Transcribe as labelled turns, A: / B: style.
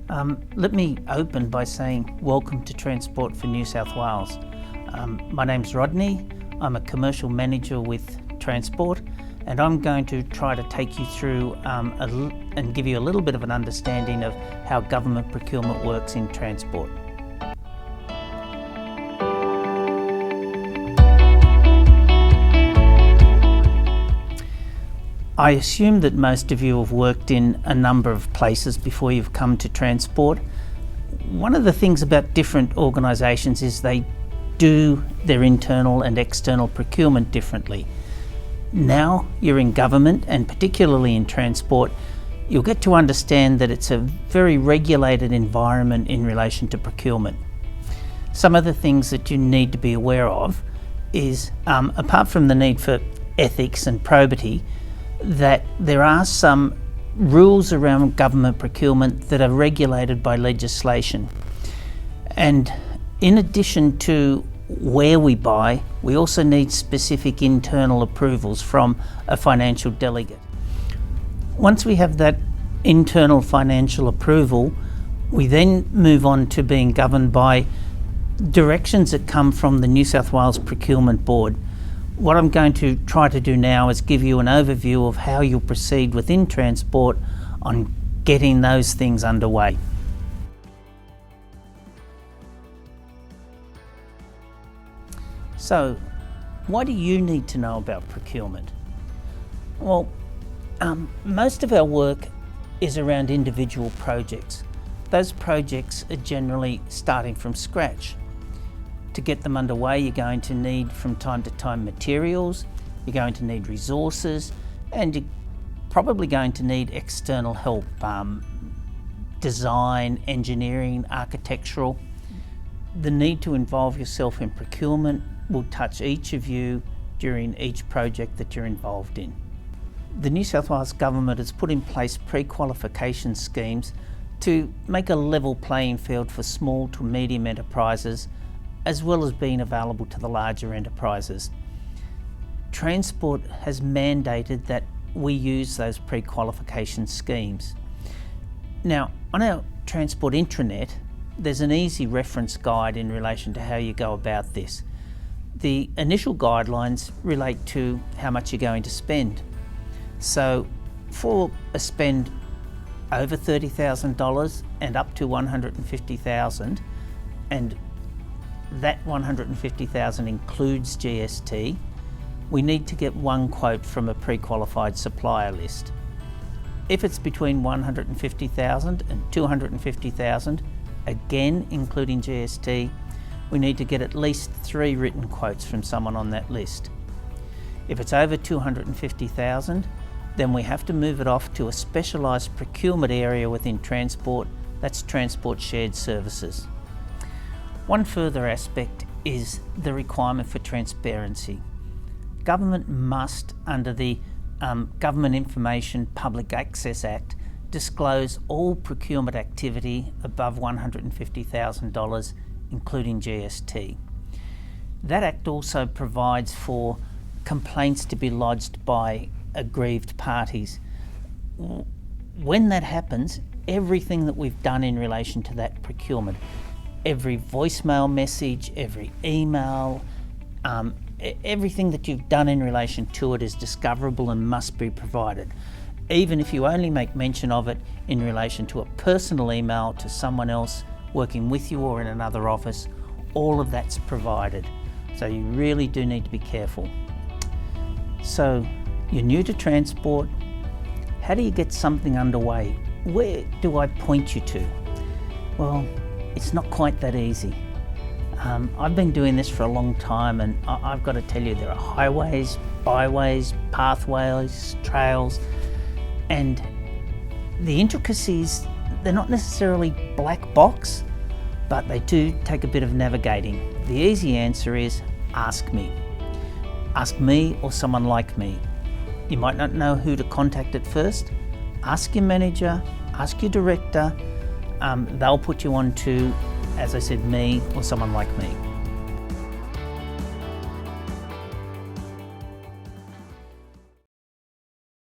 A: Let me open by saying welcome to Transport for New South Wales. My name's Rodney. I'm a commercial manager with Transport, and I'm going to try to take you through and give you a little bit of an understanding of how government procurement works in transport. I assume that most of you have worked in a number of places before you've come to Transport. One of the things about different organisations is they do their internal and external procurement differently. Now you're in government, and particularly in Transport, you'll get to understand that it's a very regulated environment in relation to procurement. Some of the things that you need to be aware of is, apart from the need for ethics and probity, that there are some rules around government procurement that are regulated by legislation. And in addition to where we buy, we also need specific internal approvals from a financial delegate. Once we have that internal financial approval, we then move on to being governed by directions that come from the New South Wales Procurement Board. What I'm going to try to do now is give you an overview of how you'll proceed within Transport on getting those things underway. So, why do you need to know about procurement? Well, most of our work is around individual projects. Those projects are generally starting from scratch. To get them underway, you're going to need from time to time materials, you're going to need resources, and you're probably going to need external help, design, engineering, architectural. The need to involve yourself in procurement will touch each of you during each project that you're involved in. The New South Wales Government has put in place pre-qualification schemes to make a level playing field for small to medium enterprises, as well as being available to the larger enterprises. Transport has mandated that we use those pre-qualification schemes. Now, on our Transport intranet, there's an easy reference guide in relation to how you go about this. The initial guidelines relate to how much you're going to spend. So for a spend over $30,000 and up to $150,000, and that $150,000 includes GST, we need to get one quote from a pre-qualified supplier list. If it's between $150,000 and $250,000, again including GST, we need to get at least 3 written quotes from someone on that list. If it's over $250,000, then we have to move it off to a specialised procurement area within Transport, that's Transport Shared Services. One further aspect is the requirement for transparency. Government must, under the Government Information Public Access Act, disclose all procurement activity above $150,000, including GST. That Act also provides for complaints to be lodged by aggrieved parties. When that happens, everything that we've done in relation to that procurement, every voicemail message, every email, everything that you've done in relation to it is discoverable and must be provided. Even if you only make mention of it in relation to a personal email to someone else working with you or in another office, all of that's provided. So you really do need to be careful. So you're new to Transport. How do you get something underway? Where do I point you to? Well, it's not quite that easy. I've been doing this for a long time, and I've got to tell you, there are highways, byways, pathways, trails, and the intricacies, they're not necessarily black box, but they do take a bit of navigating. The easy answer is ask me. Ask me or someone like me. You might not know who to contact at first. Ask your manager, ask your director. They'll put you on to, as I said, me or someone like me.